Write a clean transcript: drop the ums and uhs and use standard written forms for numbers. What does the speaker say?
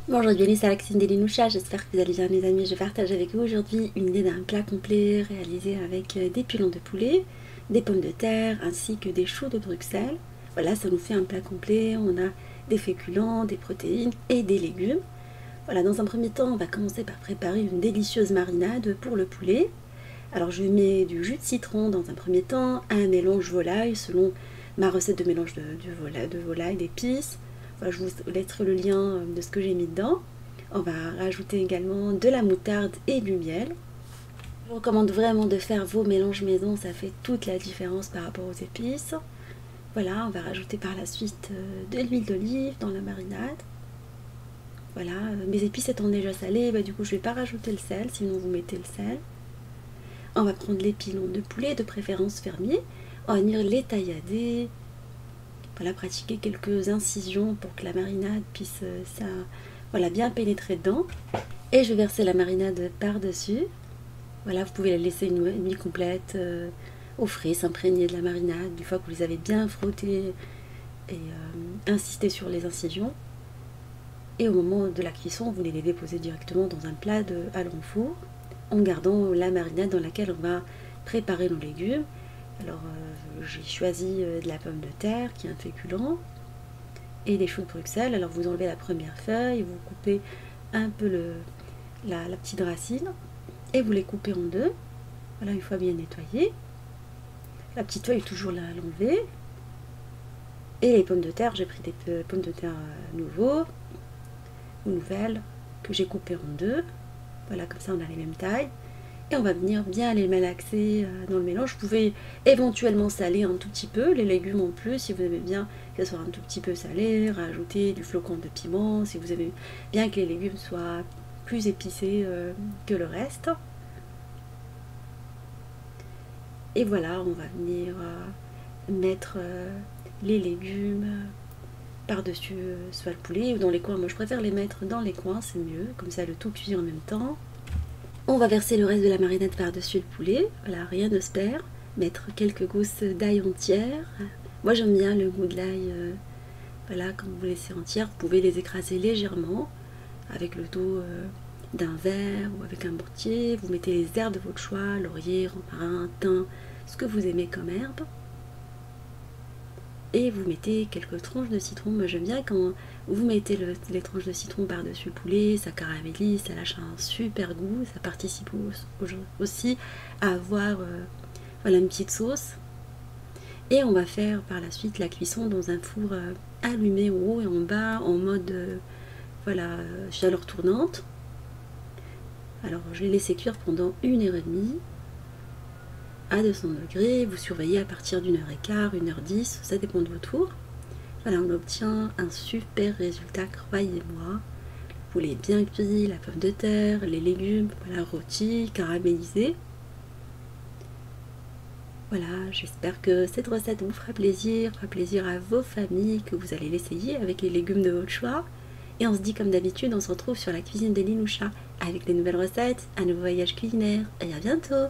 Bonjour, bienvenue sur la cuisine des Linoucha, j'espère que vous allez bien mes amis. Je partage avec vous aujourd'hui une idée d'un plat complet réalisé avec des pilons de poulet, des pommes de terre ainsi que des choux de Bruxelles. Voilà, ça nous fait un plat complet, on a des féculents, des protéines et des légumes. Voilà, dans un premier temps, on va commencer par préparer une délicieuse marinade pour le poulet. Alors je mets du jus de citron dans un premier temps, un mélange volaille selon ma recette de mélange de volaille, d'épices. Voilà, je vous laisserai le lien de ce que j'ai mis dedans. On va rajouter également de la moutarde et du miel. Je vous recommande vraiment de faire vos mélanges maison, ça fait toute la différence par rapport aux épices. Voilà, on va rajouter par la suite de l'huile d'olive dans la marinade. Voilà, mes épices étant déjà salées, du coup je ne vais pas rajouter le sel, sinon vous mettez le sel. On va prendre les pilons de poulet, de préférence fermiers. On va venir les taillader. Voilà, pratiquer quelques incisions pour que la marinade puisse bien pénétrer dedans. Et je vais verser la marinade par-dessus. Voilà, vous pouvez la laisser une nuit complète au frais, s'imprégner de la marinade. Une fois que vous les avez bien frottés et insister sur les incisions. Et au moment de la cuisson, vous les déposez directement dans un plat à long four, en gardant la marinade dans laquelle on va préparer nos légumes. Alors j'ai choisi de la pomme de terre qui est un féculent et des choux de Bruxelles. Alors vous enlevez la première feuille, vous coupez un peu la petite racine et vous les coupez en deux. Voilà, une fois bien nettoyé. La petite feuille, toujours l'enlever. Et les pommes de terre, j'ai pris des pommes de terre nouvelles que j'ai coupées en deux. Voilà, comme ça on a les mêmes tailles. Et on va venir bien les malaxer dans le mélange. Vous pouvez éventuellement saler un tout petit peu les légumes en plus, si vous aimez bien que ce soit un tout petit peu salé, rajouter du flocon de piment, si vous aimez bien que les légumes soient plus épicés que le reste. Et voilà, on va venir mettre les légumes par-dessus soit le poulet ou dans les coins. Moi je préfère les mettre dans les coins, c'est mieux, comme ça le tout cuit en même temps. On va verser le reste de la marinade par-dessus le poulet. Voilà, rien ne se perd. Mettre quelques gousses d'ail entière. Moi j'aime bien le goût de l'ail. Voilà, quand vous laissez entière, vous pouvez les écraser légèrement avec le dos d'un verre ou avec un mortier. Vous mettez les herbes de votre choix, laurier, romarin, thym, ce que vous aimez comme herbe. Et vous mettez quelques tranches de citron. Moi j'aime bien quand vous mettez les tranches de citron par-dessus le poulet, ça caramélise, ça lâche un super goût, ça participe aussi à avoir une petite sauce. Et on va faire par la suite la cuisson dans un four allumé en haut et en bas en mode chaleur tournante. Alors je l'ai laissé cuire pendant 1h30 à 200 degrés, vous surveillez à partir d'1h15, 1h10, ça dépend de votre four. Voilà, on obtient un super résultat, croyez-moi. Le poulet est bien cuit, la pomme de terre, les légumes, voilà, rôtis, caramélisés. Voilà, j'espère que cette recette vous fera plaisir à vos familles, que vous allez l'essayer avec les légumes de votre choix. Et on se dit comme d'habitude, on se retrouve sur la cuisine des Linoucha avec des nouvelles recettes, un nouveau voyage culinaire, et à bientôt!